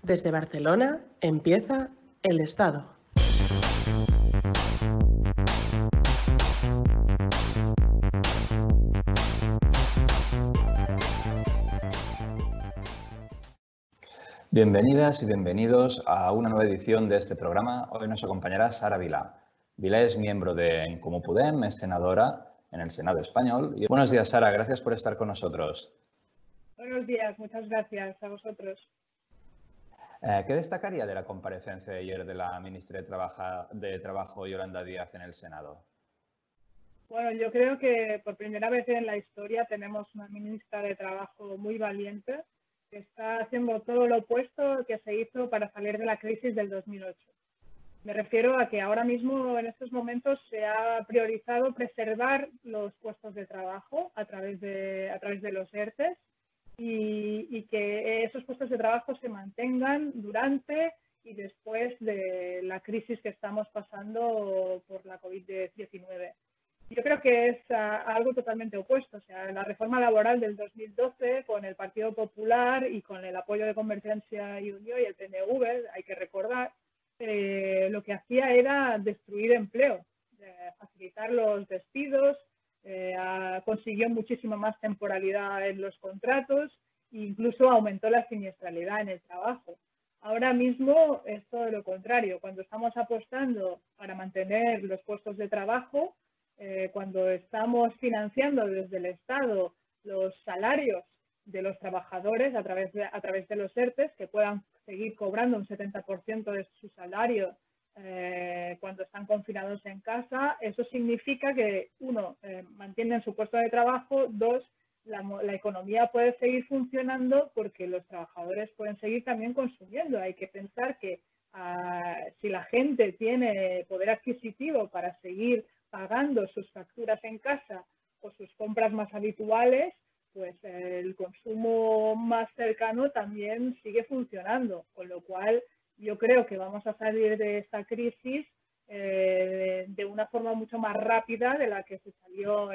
Desde Barcelona empieza El Estado. Bienvenidas y bienvenidos a una nueva edición de este programa. Hoy nos acompañará Sara Vilà. Vilà es miembro de En Comú Podem, es senadora en el Senado español. Buenos días, Sara. Gracias por estar con nosotros. Buenos días. Muchas gracias a vosotros. ¿Qué destacaría de la comparecencia de ayer de la ministra de Trabajo, Yolanda Díaz, en el Senado? Bueno, yo creo que por primera vez en la historia tenemos una ministra de Trabajo muy valiente que está haciendo todo lo opuesto que se hizo para salir de la crisis del 2008. Me refiero a que ahora mismo, en estos momentos, se ha priorizado preservar los puestos de trabajo a través de los ERTEs y que esos puestos de trabajo se mantengan durante y después de la crisis que estamos pasando por la COVID-19. Yo creo que es algo totalmente opuesto. O sea, la reforma laboral del 2012 con el Partido Popular y con el apoyo de Convergencia y Unió y el PNV, hay que recordar, lo que hacía era destruir empleo, facilitar los despidos, consiguió muchísima más temporalidad en los contratos e incluso aumentó la siniestralidad en el trabajo. Ahora mismo es todo lo contrario. Cuando estamos apostando para mantener los puestos de trabajo, cuando estamos financiando desde el Estado los salarios de los trabajadores a través de los ERTEs, que puedan seguir cobrando un 70% de su salario cuando están confinados en casa, eso significa que, uno, mantienen su puesto de trabajo, dos, la economía puede seguir funcionando porque los trabajadores pueden seguir también consumiendo. Hay que pensar que si la gente tiene poder adquisitivo para seguir pagando sus facturas en casa o sus compras más habituales, pues el consumo más cercano también sigue funcionando, con lo cual yo creo que vamos a salir de esta crisis de una forma mucho más rápida de la que se salió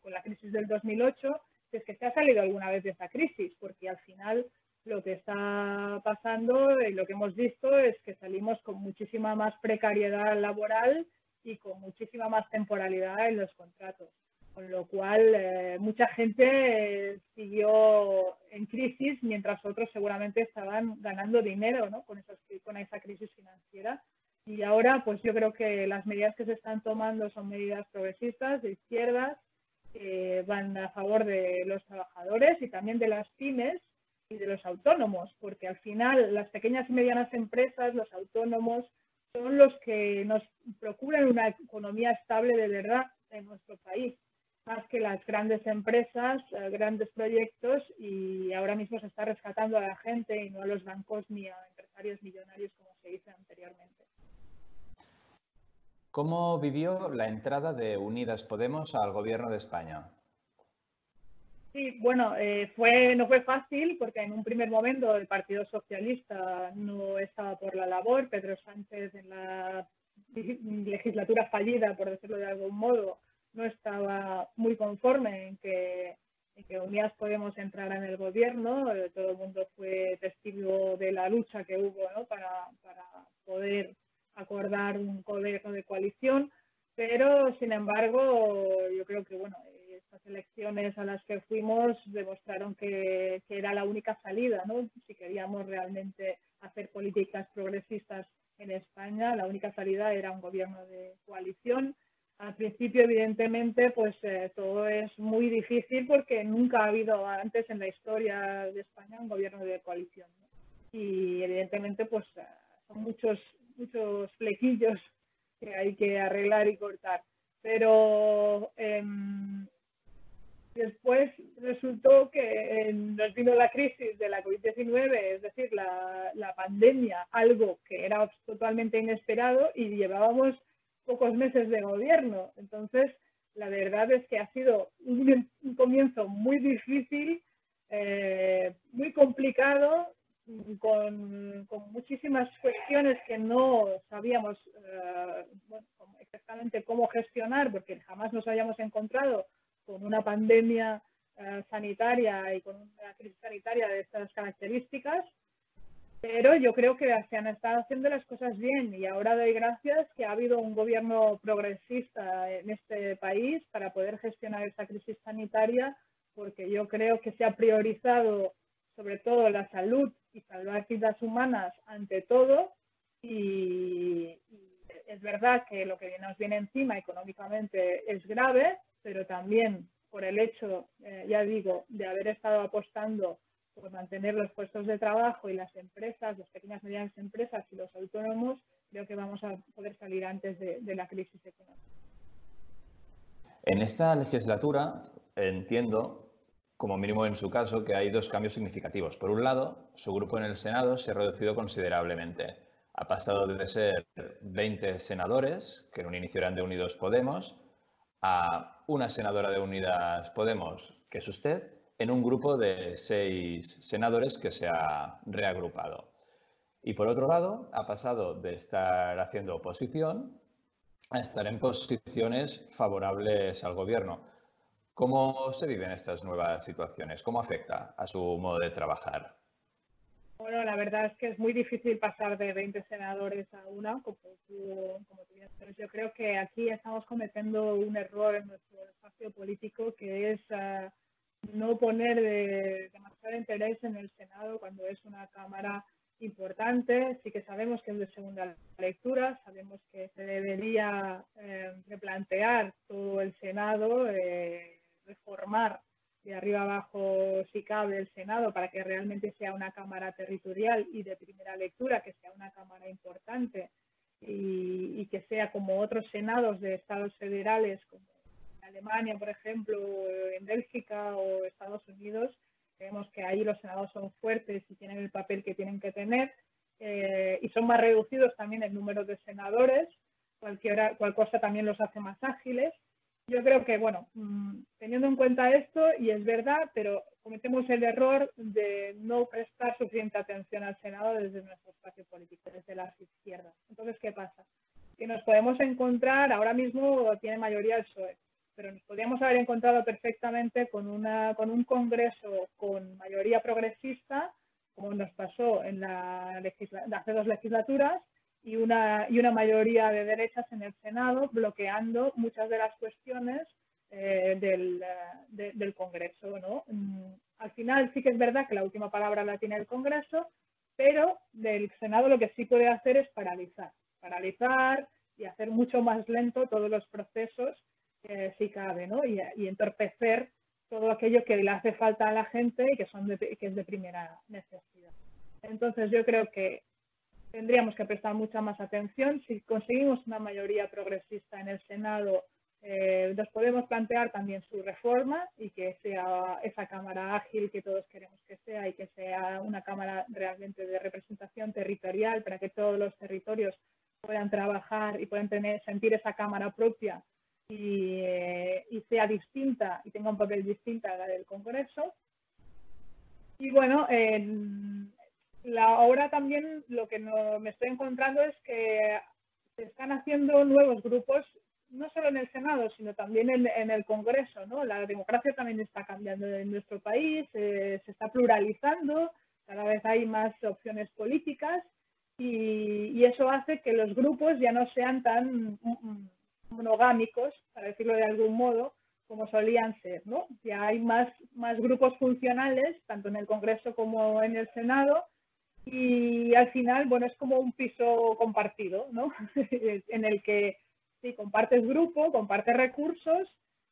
con la crisis del 2008, si es que se ha salido alguna vez de esta crisis, porque al final lo que está pasando y lo que hemos visto es que salimos con muchísima más precariedad laboral y con muchísima más temporalidad en los contratos. Con lo cual, mucha gente siguió en crisis mientras otros seguramente estaban ganando dinero, ¿no? con esa crisis financiera. Y ahora, pues yo creo que las medidas que se están tomando son medidas progresistas, de izquierdas, que van a favor de los trabajadores y también de las pymes y de los autónomos, porque al final las pequeñas y medianas empresas, los autónomos, son los que nos procuran una economía estable de verdad en nuestro país, más que las grandes empresas, grandes proyectos, y ahora mismo se está rescatando a la gente y no a los bancos ni a empresarios millonarios como se dice anteriormente. ¿Cómo vivió la entrada de Unidas Podemos al Gobierno de España? Sí, bueno, no fue fácil porque en un primer momento el Partido Socialista no estaba por la labor. Pedro Sánchez, en la legislatura fallida, por decirlo de algún modo, no estaba muy conforme en que Unidas Podemos entrara en el gobierno. Todo el mundo fue testigo de la lucha que hubo, ¿no? para poder acordar un gobierno de coalición, pero sin embargo yo creo que bueno, estas elecciones a las que fuimos demostraron que era la única salida, ¿no? Si queríamos realmente hacer políticas progresistas en España, la única salida era un gobierno de coalición. Al principio, evidentemente, pues todo es muy difícil porque nunca ha habido antes en la historia de España un gobierno de coalición, ¿no? Y evidentemente, pues son muchos flequillos que hay que arreglar y cortar. Pero después resultó que nos vino la crisis de la COVID-19, es decir, la pandemia, algo que era totalmente inesperado, y llevábamos pocos meses de gobierno. Entonces, la verdad es que ha sido un comienzo muy difícil, muy complicado, con muchísimas cuestiones que no sabíamos exactamente cómo gestionar, porque jamás nos habíamos encontrado con una pandemia sanitaria y con una crisis sanitaria de estas características. Pero yo creo que se han estado haciendo las cosas bien y ahora doy gracias que ha habido un gobierno progresista en este país para poder gestionar esta crisis sanitaria, porque yo creo que se ha priorizado sobre todo la salud y salvar vidas humanas ante todo, y es verdad que lo que nos viene encima económicamente es grave, pero también por el hecho, ya digo, de haber estado apostando por mantener los puestos de trabajo y las empresas, las pequeñas y medianas empresas y los autónomos, creo que vamos a poder salir antes de la crisis económica. En esta legislatura entiendo, como mínimo en su caso, que hay dos cambios significativos. Por un lado, su grupo en el Senado se ha reducido considerablemente. Ha pasado de ser 20 senadores, que en un inicio eran de Unidos Podemos, a una senadora de Unidas Podemos, que es usted, en un grupo de 6 senadores que se ha reagrupado. Y por otro lado, ha pasado de estar haciendo oposición a estar en posiciones favorables al gobierno. ¿Cómo se viven estas nuevas situaciones? ¿Cómo afecta a su modo de trabajar? Bueno, la verdad es que es muy difícil pasar de 20 senadores a una, como tú bien sabes. Yo creo que aquí estamos cometiendo un error en nuestro espacio político, que es no poner demasiado interés en el Senado cuando es una Cámara importante. Sí que sabemos que es de segunda lectura, sabemos que se debería replantear todo el Senado, reformar de arriba abajo, si cabe, el Senado para que realmente sea una Cámara territorial y de primera lectura, que sea una Cámara importante y que sea como otros senados de estados federales, como en Alemania, por ejemplo, en Bélgica o Estados Unidos. Vemos que ahí los senados son fuertes y tienen el papel que tienen que tener, y son más reducidos también el número de senadores, cual cosa también los hace más ágiles. Yo creo que, bueno, teniendo en cuenta esto, y es verdad, pero cometemos el error de no prestar suficiente atención al Senado desde nuestro espacio político, desde las izquierdas. Entonces, ¿qué pasa? Que nos podemos encontrar, ahora mismo tiene mayoría el PSOE, pero nos podríamos haber encontrado perfectamente con un Congreso con mayoría progresista, como nos pasó en hace 2 legislaturas, y una mayoría de derechas en el Senado, bloqueando muchas de las cuestiones del Congreso, ¿no? Al final sí que es verdad que la última palabra la tiene el Congreso, pero del Senado lo que sí puede hacer es paralizar y hacer mucho más lento todos los procesos, si cabe, ¿no? Y entorpecer todo aquello que le hace falta a la gente y que es de primera necesidad. Entonces yo creo que tendríamos que prestar mucha más atención. Si conseguimos una mayoría progresista en el Senado, nos podemos plantear también su reforma y que sea esa Cámara ágil que todos queremos que sea, y que sea una Cámara realmente de representación territorial para que todos los territorios puedan trabajar y puedan sentir esa Cámara propia y sea distinta y tenga un papel distinto a la del Congreso. Y bueno, ahora también lo que me estoy encontrando es que se están haciendo nuevos grupos, no solo en el Senado, sino también en el Congreso, ¿no? La democracia también está cambiando en nuestro país, se está pluralizando, cada vez hay más opciones políticas, y eso hace que los grupos ya no sean tan monogámicos, para decirlo de algún modo, como solían ser, ¿no? Ya hay más grupos funcionales, tanto en el Congreso como en el Senado, y al final, bueno, es como un piso compartido, ¿no? En el que sí, compartes grupo, compartes recursos,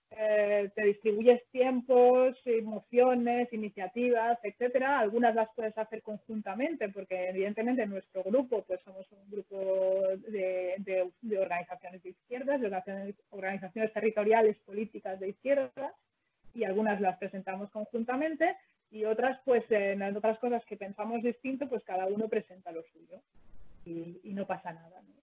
te distribuyes tiempos, emociones, iniciativas, etcétera. Algunas las puedes hacer conjuntamente, porque evidentemente en nuestro grupo pues somos un grupo de organizaciones de izquierdas, de organizaciones territoriales políticas de izquierdas, y algunas las presentamos conjuntamente, y otras, pues en otras cosas que pensamos distinto, pues cada uno presenta lo suyo y no pasa nada, ¿no?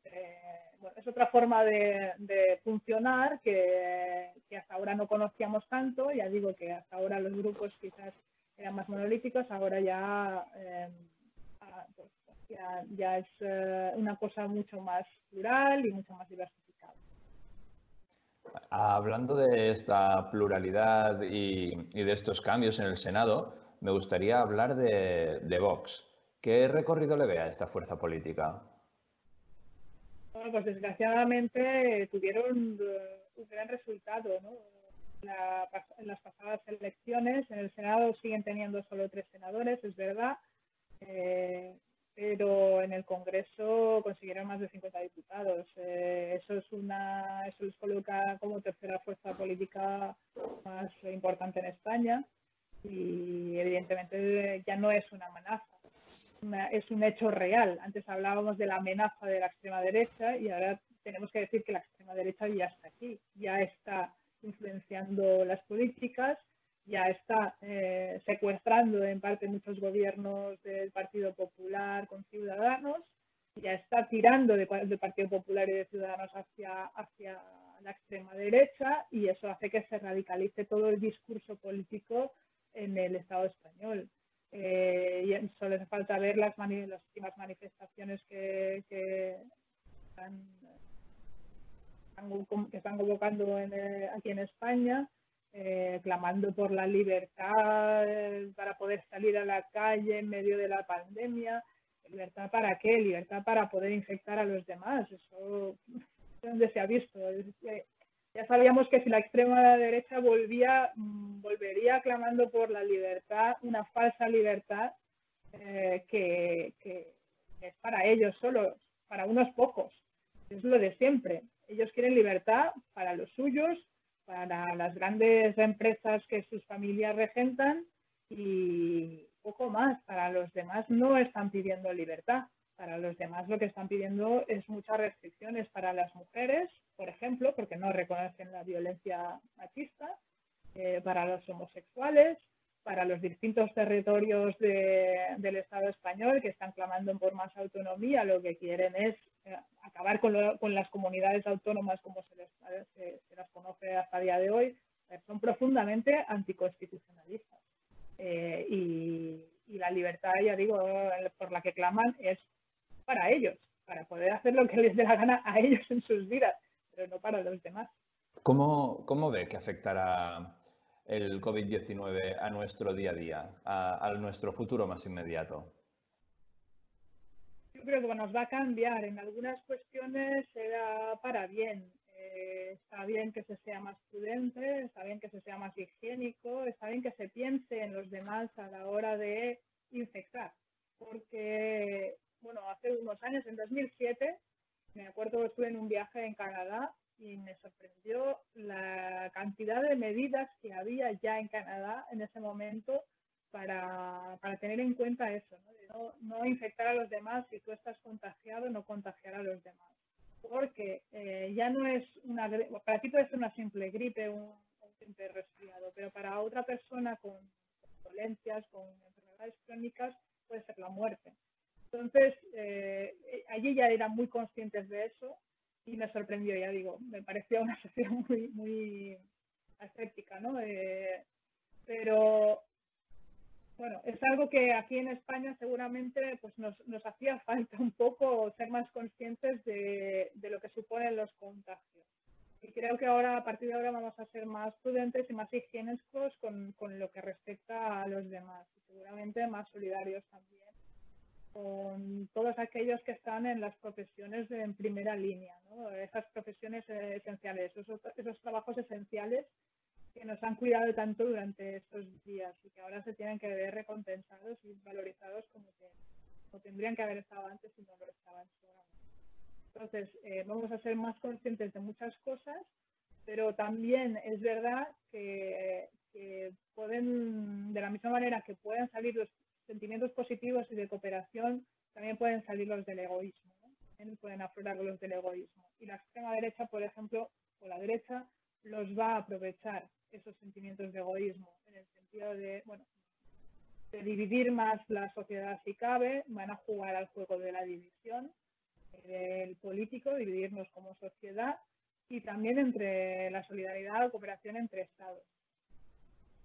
Bueno, es otra forma de funcionar que hasta ahora no conocíamos tanto. Ya digo que hasta ahora los grupos quizás eran más monolíticos, ahora ya, pues, ya es una cosa mucho más plural y mucho más diversificada. Hablando de esta pluralidad y de estos cambios en el Senado, me gustaría hablar de Vox, ¿Qué recorrido le ve a esta fuerza política? Bueno, pues desgraciadamente tuvieron un gran resultado, ¿no? En las pasadas elecciones, en el Senado siguen teniendo solo 3 senadores, es verdad, pero en el Congreso consiguieron más de 50 diputados. Eso les coloca como tercera fuerza política más importante en España y evidentemente ya no es una amenaza. Es un hecho real. Antes hablábamos de la amenaza de la extrema derecha y ahora tenemos que decir que la extrema derecha ya está aquí, ya está influenciando las políticas, ya está secuestrando en parte muchos gobiernos del Partido Popular con Ciudadanos, ya está tirando del Partido Popular y de Ciudadanos hacia la extrema derecha y eso hace que se radicalice todo el discurso político en el Estado español. Y solo hace falta ver las últimas manifestaciones que están convocando aquí en España, clamando por la libertad para poder salir a la calle en medio de la pandemia. ¿Libertad para qué? Libertad para poder infectar a los demás. Eso es donde se ha visto. Ya sabíamos que si la extrema derecha volvería clamando por la libertad, una falsa libertad que es para ellos solo, para unos pocos. Es lo de siempre. Ellos quieren libertad para los suyos, para las grandes empresas que sus familias regentan y poco más. Para los demás no están pidiendo libertad. Para los demás lo que están pidiendo es muchas restricciones para las mujeres, por ejemplo, porque no reconocen la violencia machista, para los homosexuales, para los distintos territorios del Estado español que están clamando por más autonomía. Lo que quieren es acabar con las comunidades autónomas como se las conoce hasta el día de hoy. Son profundamente anticonstitucionalistas. Y la libertad, ya digo, por la que claman es para ellos, para poder hacer lo que les dé la gana a ellos en sus vidas, pero no para los demás. ¿Cómo ve que afectará el COVID-19 a nuestro día a día, a nuestro futuro más inmediato? Yo creo que nos va a cambiar. En algunas cuestiones será para bien. Está bien que se sea más prudente, está bien que se sea más higiénico, está bien que se piense en los demás a la hora de infectar. Porque, bueno, hace unos años, en 2007, me acuerdo que estuve en un viaje en Canadá y me sorprendió la cantidad de medidas que había ya en Canadá en ese momento para tener en cuenta eso, ¿no? De no infectar a los demás. Si tú estás contagiado, no contagiar a los demás. Porque ya no es para ti puede ser una simple gripe, un simple resfriado, pero para otra persona con dolencias, con enfermedades crónicas, puede ser la muerte. Entonces, allí ya eran muy conscientes de eso y me sorprendió, ya digo, me parecía una sociedad muy, muy escéptica, ¿no? Pero bueno, es algo que aquí en España seguramente pues nos hacía falta un poco ser más conscientes de lo que suponen los contagios. Y creo que ahora, a partir de ahora, vamos a ser más prudentes y más higiénicos con lo que respecta a los demás. Y seguramente más solidarios también con todos aquellos que están en las profesiones en primera línea, ¿no? Esas profesiones esenciales, esos trabajos esenciales que nos han cuidado tanto durante estos días y que ahora se tienen que ver recompensados y valorizados como tendrían que haber estado antes y no lo estaban seguramente. Entonces, vamos a ser más conscientes de muchas cosas, pero también es verdad que pueden, de la misma manera que pueden salir los sentimientos positivos y de cooperación, también pueden salir los del egoísmo, ¿no? También pueden aflorar los del egoísmo. Y la extrema derecha, por ejemplo, o la derecha, los va a aprovechar esos sentimientos de egoísmo, en el sentido de, bueno, de dividir más la sociedad si cabe. Van a jugar al juego de la división del político, dividirnos como sociedad y también entre la solidaridad o cooperación entre estados.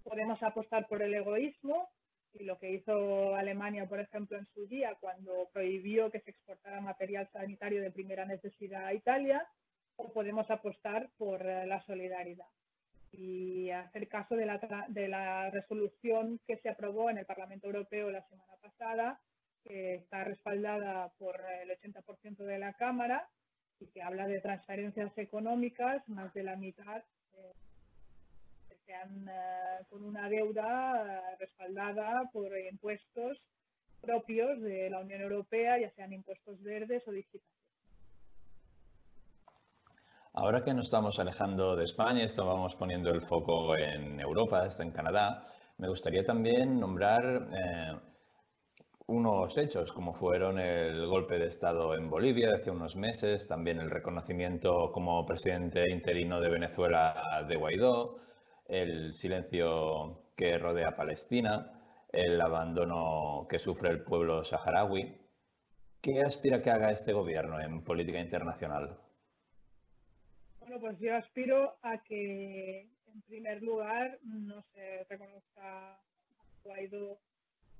Podemos apostar por el egoísmo y lo que hizo Alemania, por ejemplo, en su día, cuando prohibió que se exportara material sanitario de primera necesidad a Italia, o podemos apostar por la solidaridad y hacer caso de la resolución que se aprobó en el Parlamento Europeo la semana pasada que está respaldada por el 80% de la Cámara y que habla de transferencias económicas, más de la mitad que sean con una deuda respaldada por impuestos propios de la Unión Europea, ya sean impuestos verdes o digitales. Ahora que nos estamos alejando de España, estábamos poniendo el foco en Europa, está en Canadá, me gustaría también nombrar unos hechos, como fueron el golpe de Estado en Bolivia hace unos meses, también el reconocimiento como presidente interino de Venezuela de Guaidó, el silencio que rodea a Palestina, el abandono que sufre el pueblo saharaui. ¿Qué aspira que haga este gobierno en política internacional? Bueno, pues yo aspiro a que, en primer lugar, no se reconozca a Guaidó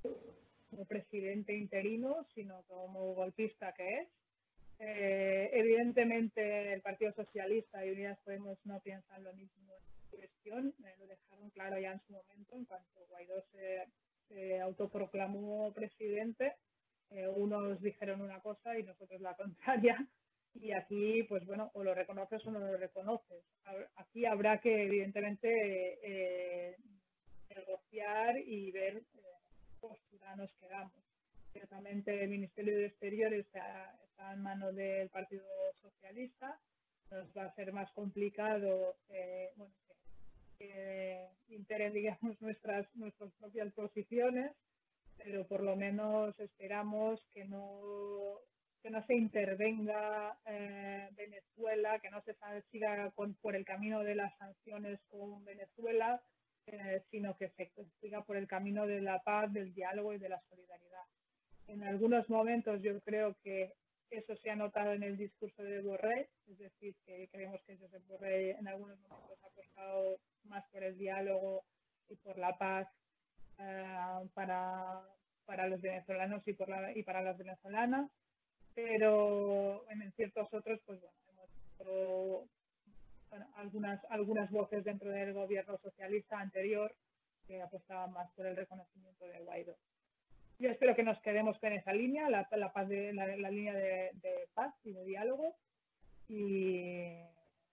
como presidente interino, sino como golpista que es. Evidentemente, el Partido Socialista y Unidas Podemos no piensan lo mismo en esta cuestión. Lo dejaron claro ya en su momento, en cuanto Guaidó se autoproclamó presidente. Unos dijeron una cosa y nosotros la contraria. Y aquí, pues bueno, o lo reconoces o no lo reconoces. Aquí habrá que, evidentemente, negociar y ver qué postura nos quedamos. Ciertamente el Ministerio de Exteriores está en manos del Partido Socialista. Nos va a ser más complicado bueno, que integren, digamos, nuestras propias posiciones, pero por lo menos esperamos que no se intervenga Venezuela, que no se siga por el camino de las sanciones con Venezuela, sino que se siga por el camino de la paz, del diálogo y de la solidaridad. En algunos momentos yo creo que eso se ha notado en el discurso de Borrell, es decir, que creemos que Josep Borrell en algunos momentos ha apostado más por el diálogo y por la paz para los venezolanos y para las venezolanas, pero en ciertos otros, pues bueno, hemos visto algunas voces dentro del gobierno socialista anterior que apostaban más por el reconocimiento de Guaidó. Yo espero que nos quedemos con esa línea, la línea de paz y de diálogo, y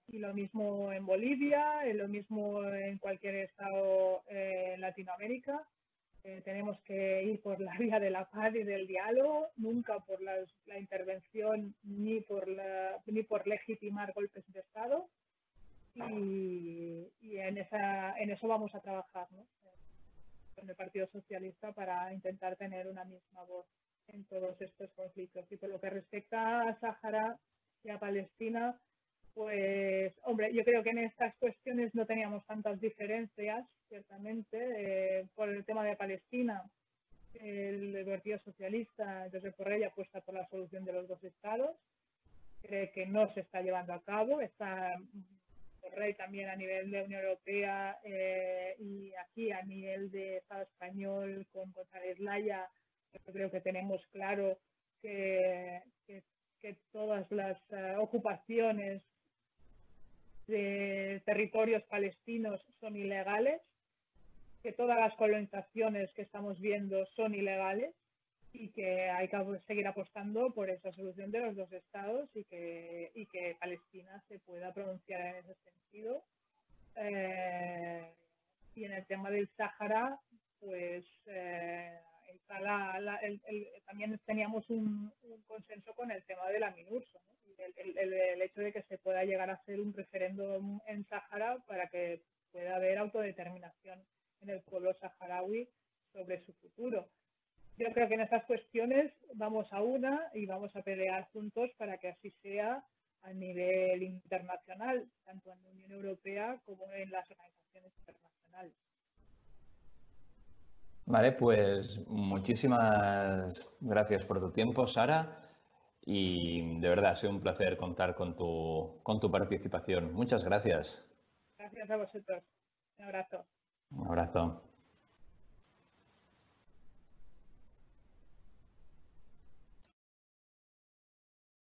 lo mismo en Bolivia, y lo mismo en cualquier estado en Latinoamérica. Tenemos que ir por la vía de la paz y del diálogo, nunca por la intervención ni por legitimar golpes de Estado, y en eso vamos a trabajar, ¿no? Con el Partido Socialista para intentar tener una misma voz en todos estos conflictos. Y por lo que respecta a Sáhara y a Palestina, pues, hombre, yo creo que en estas cuestiones no teníamos tantas diferencias, ciertamente. Por el tema de Palestina, el Partido Socialista, Josep Borrell, apuesta por la solución de los dos estados. Cree que no se está llevando a cabo. Está Borrell también a nivel de Unión Europea y aquí a nivel de Estado español con González Laya. Yo creo que tenemos claro que todas las ocupaciones de territorios palestinos son ilegales, que todas las colonizaciones que estamos viendo son ilegales y que hay que seguir apostando por esa solución de los dos estados y que Palestina se pueda pronunciar en ese sentido. Y en el tema del Sáhara, pues también teníamos un consenso con el tema de la MINURSO, ¿no? Y el hecho de que se pueda llegar a hacer un referéndum en Sáhara para que pueda haber autodeterminación en el pueblo saharaui sobre su futuro. Yo creo que en estas cuestiones vamos a una y vamos a pelear juntos para que así sea a nivel internacional, tanto en la Unión Europea como en las organizaciones internacionales. Vale, pues muchísimas gracias por tu tiempo, Sara, y de verdad ha sido un placer contar con tu participación. Muchas gracias. Gracias a vosotros. Un abrazo. Un abrazo.